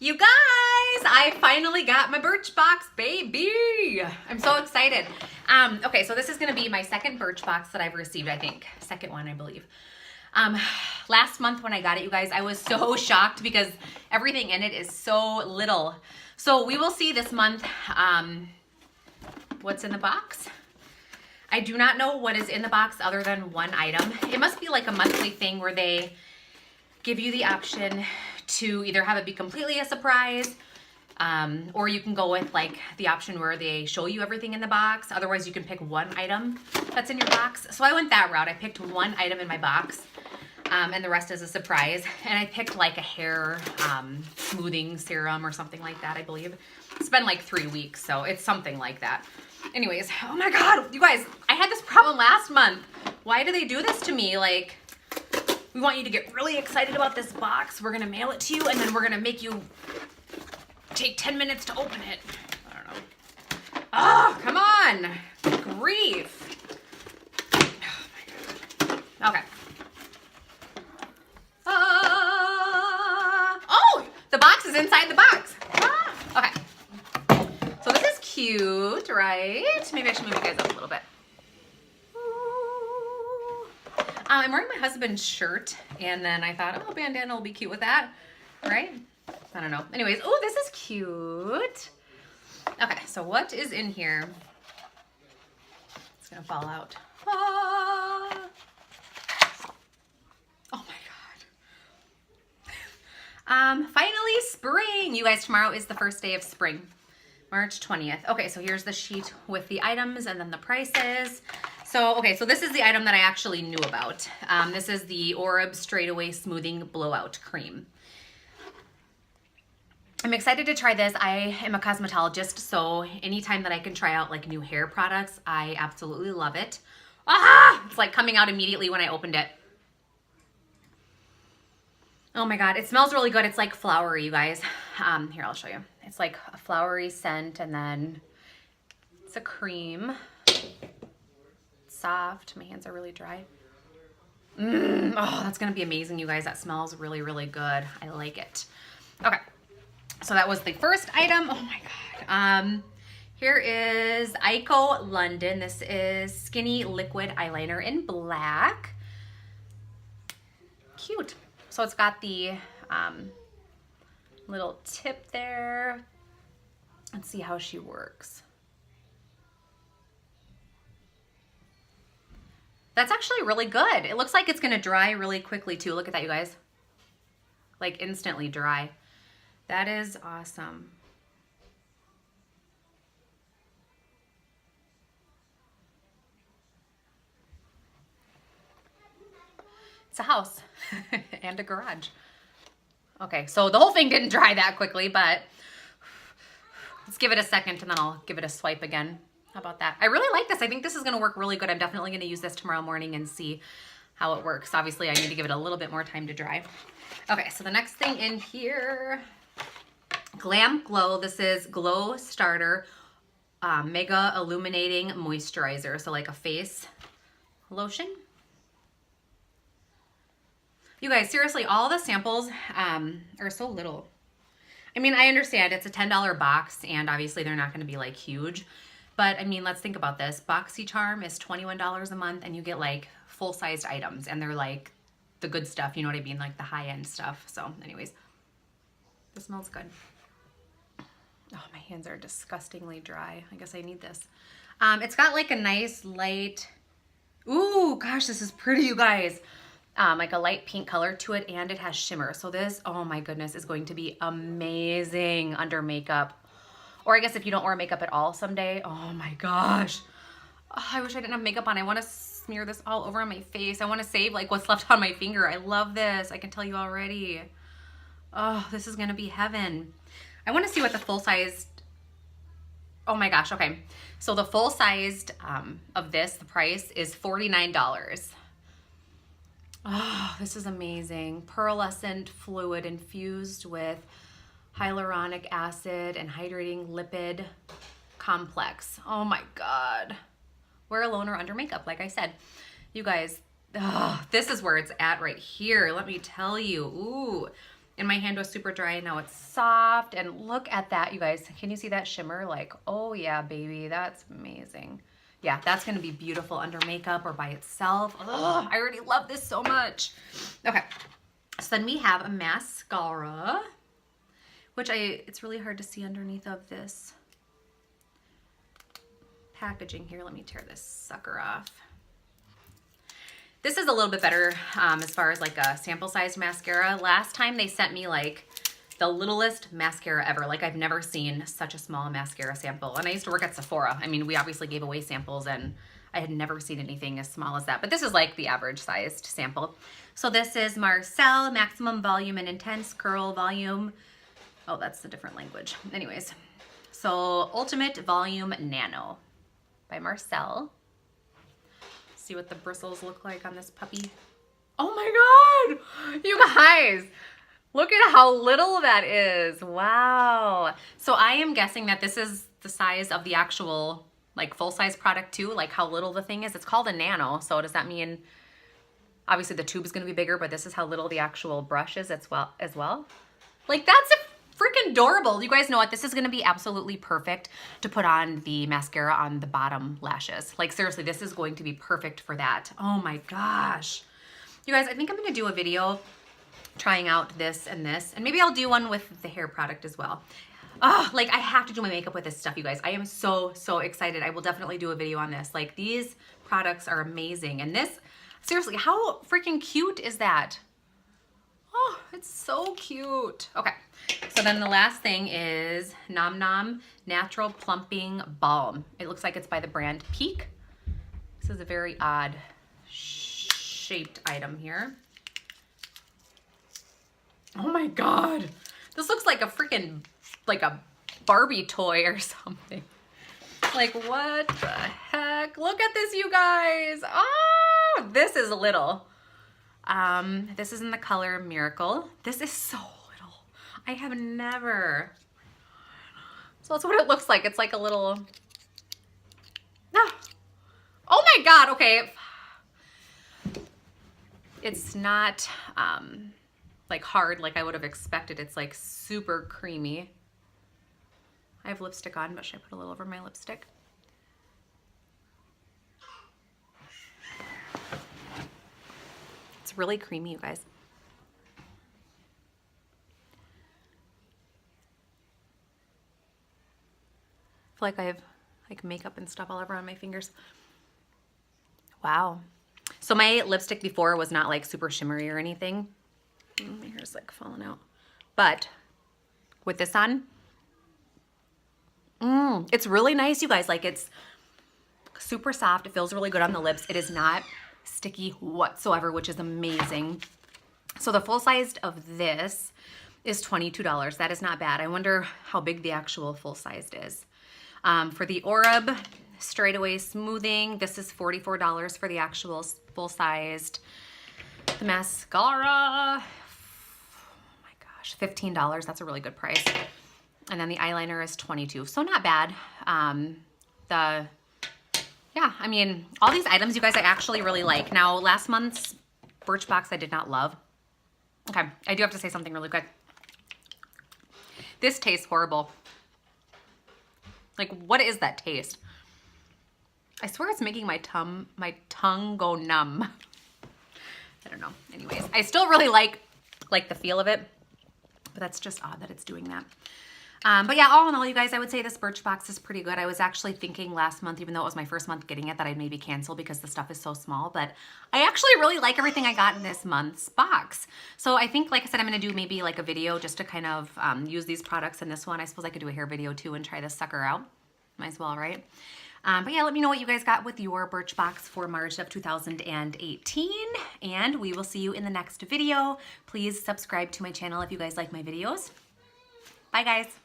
You guys, I finally got my Birchbox, baby. I'm so excited. Okay, so this is gonna be my second Birchbox that I've received, I think. Second one, I believe. Last month when I got it, you guys, I was so shocked because everything in it is so little. So we will see this month what's in the box. I do not know what is in the box other than one item. It must be like a monthly thing where they give you the option to either have it be completely a surprise, or you can go with like the option where they show you everything in the box. Otherwise, you can pick one item that's in your box. So I went that route. I picked one item in my box, and the rest is a surprise. And I picked like a hair smoothing serum or something like that, I believe. It's been like 3 weeks, so it's something like that. Anyways, oh my God, you guys, I had this problem last month. Why do they do this to me? Like, we want you to get really excited about this box. We're gonna mail it to you, and then we're gonna make you take 10 minutes to open it. I don't know. Oh, come on. Grief. Oh my God. Okay. Oh, the box is inside the box. Okay. So this is cute, right? Maybe I should move you guys up a little bit. I'm wearing my husband's shirt, and then I thought, oh, bandana will be cute with that, right? I don't know. Anyways, oh, this is cute. Okay, so what is in here? It's gonna fall out. Ah. Oh my God. Finally spring. You guys, tomorrow is the first day of spring, March 20th. Okay, so here's the sheet with the items and then the prices. So, okay, so this is the item that I actually knew about. This is the Orb Straightaway Smoothing Blowout Cream. I'm excited to try this. I am a cosmetologist, so anytime that I can try out like new hair products, I absolutely love it. Ah! It's like coming out immediately when I opened it. Oh my God, it smells really good. It's like flowery, you guys. Here, I'll show you. It's like a flowery scent, and then it's a cream. Soft. My hands are really dry. Oh, that's gonna be amazing, you guys. That smells really, really good. I like it. Okay, so that was the first item. Oh my God. Here is Ico London. This is Skinny Liquid Eyeliner in black. Cute. So it's got the little tip there. Let's see how she works. That's actually really good. It looks like it's gonna dry really quickly too. Look at that, you guys. Like instantly dry. That is awesome. It's a house and a garage. Okay, so the whole thing didn't dry that quickly, but let's give it a second and then I'll give it a swipe again. How about that? I really like this. I think this is gonna work really good. I'm definitely gonna use this tomorrow morning and see how it works. Obviously, I need to give it a little bit more time to dry. Okay, so the next thing in here, Glam Glow. This is Glow Starter Mega Illuminating Moisturizer. So like a face lotion. You guys, seriously, all the samples are so little. I mean, I understand it's a $10 box, and obviously they're not gonna be like huge. But I mean, let's think about this. BoxyCharm is $21 a month, and you get like full-sized items, and they're like the good stuff, you know what I mean? Like the high-end stuff. So anyways, this smells good. Oh, my hands are disgustingly dry. I guess I need this. It's got like a nice light, ooh, gosh, this is pretty, you guys. Like a light pink color to it, and it has shimmer. So this, oh my goodness, is going to be amazing under makeup. Or I guess if you don't wear makeup at all someday. Oh my gosh. Oh, I wish I didn't have makeup on. I want to smear this all over on my face. I want to save like what's left on my finger. I love this. I can tell you already. Oh, this is going to be heaven. I want to see what the full-sized, oh my gosh, okay. So the full-sized of this, the price is $49. Oh, this is amazing. Pearlescent fluid infused with hyaluronic acid and hydrating lipid complex. Oh my God. Wear alone or under makeup, like I said. You guys, this is where it's at right here. Let me tell you. Ooh, And my hand was super dry, and now it's soft. And look at that, you guys. Can you see that shimmer? Like, oh yeah, baby, that's amazing. Yeah, that's gonna be beautiful under makeup or by itself. Ugh, I already love this so much. Okay, so then we have a mascara, which it's really hard to see underneath of this packaging here. Let me tear this sucker off. This is a little bit better as far as like a sample sized mascara. Last time they sent me like the littlest mascara ever. Like I've never seen such a small mascara sample. And I used to work at Sephora. I mean, we obviously gave away samples and I had never seen anything as small as that. But this is like the average sized sample. So this is Marcel Maximum Volume and Intense Curl Volume. Oh, that's a different language. Anyways, so Ultimate Volume Nano by Marcel. See what the bristles look like on this puppy. Oh my God, you guys, look at how little that is. Wow. So I am guessing that this is the size of the actual like full-size product too, like how little the thing is. It's called a nano. So does that mean, obviously the tube is gonna be bigger, but this is how little the actual brush is as well? Like that's freaking adorable. You guys know what? This is going to be absolutely perfect to put on the mascara on the bottom lashes. Like seriously, this is going to be perfect for that. Oh my gosh. You guys, I think I'm going to do a video trying out this, and maybe I'll do one with the hair product as well. Oh, like I have to do my makeup with this stuff, you guys. I am so, so excited. I will definitely do a video on this. Like these products are amazing. And this, seriously, how freaking cute is that? Oh, it's so cute. Okay. So then the last thing is Nom Nom Natural Plumping Balm. It looks like it's by the brand Peak. This is a very odd shaped item here. Oh my God. This looks like a freaking, like a Barbie toy or something. Like what the heck? Look at this, you guys. Oh, this is little. This is in the color Miracle. This is so little. I have never. So that's what it looks like. It's like a little. Ah. Oh my God. Okay. It's not like hard like I would have expected. It's like super creamy. I have lipstick on, but should I put a little over my lipstick? It's really creamy, you guys. I feel like I have like makeup and stuff all over on my fingers. Wow. So my lipstick before was not like super shimmery or anything. My hair's like falling out. But with this on, it's really nice, you guys. Like it's super soft. It feels really good on the lips. It is not sticky whatsoever, which is amazing. So the full size of this is $22. That is not bad. I wonder how big the actual full sized is. For the Orb Straightaway Smoothing, this is $44 for the actual full sized. The mascara, oh my gosh, $15. That's a really good price. And then the eyeliner is $22. So not bad. Yeah, I mean, all these items, you guys, I actually really like. Now, last month's Birchbox I did not love. Okay, I do have to say something really quick. This tastes horrible. Like, what is that taste? I swear it's making my tongue go numb. I don't know. Anyways, I still really like the feel of it, but that's just odd that it's doing that. But yeah, all in all, you guys, I would say this Birchbox is pretty good. I was actually thinking last month, even though it was my first month getting it, that I'd maybe cancel because the stuff is so small. But I actually really like everything I got in this month's box. So I think, like I said, I'm going to do maybe like a video just to kind of use these products in this one. I suppose I could do a hair video too and try this sucker out. Might as well, right? But yeah, let me know what you guys got with your Birchbox for March of 2018. And we will see you in the next video. Please subscribe to my channel if you guys like my videos. Bye, guys.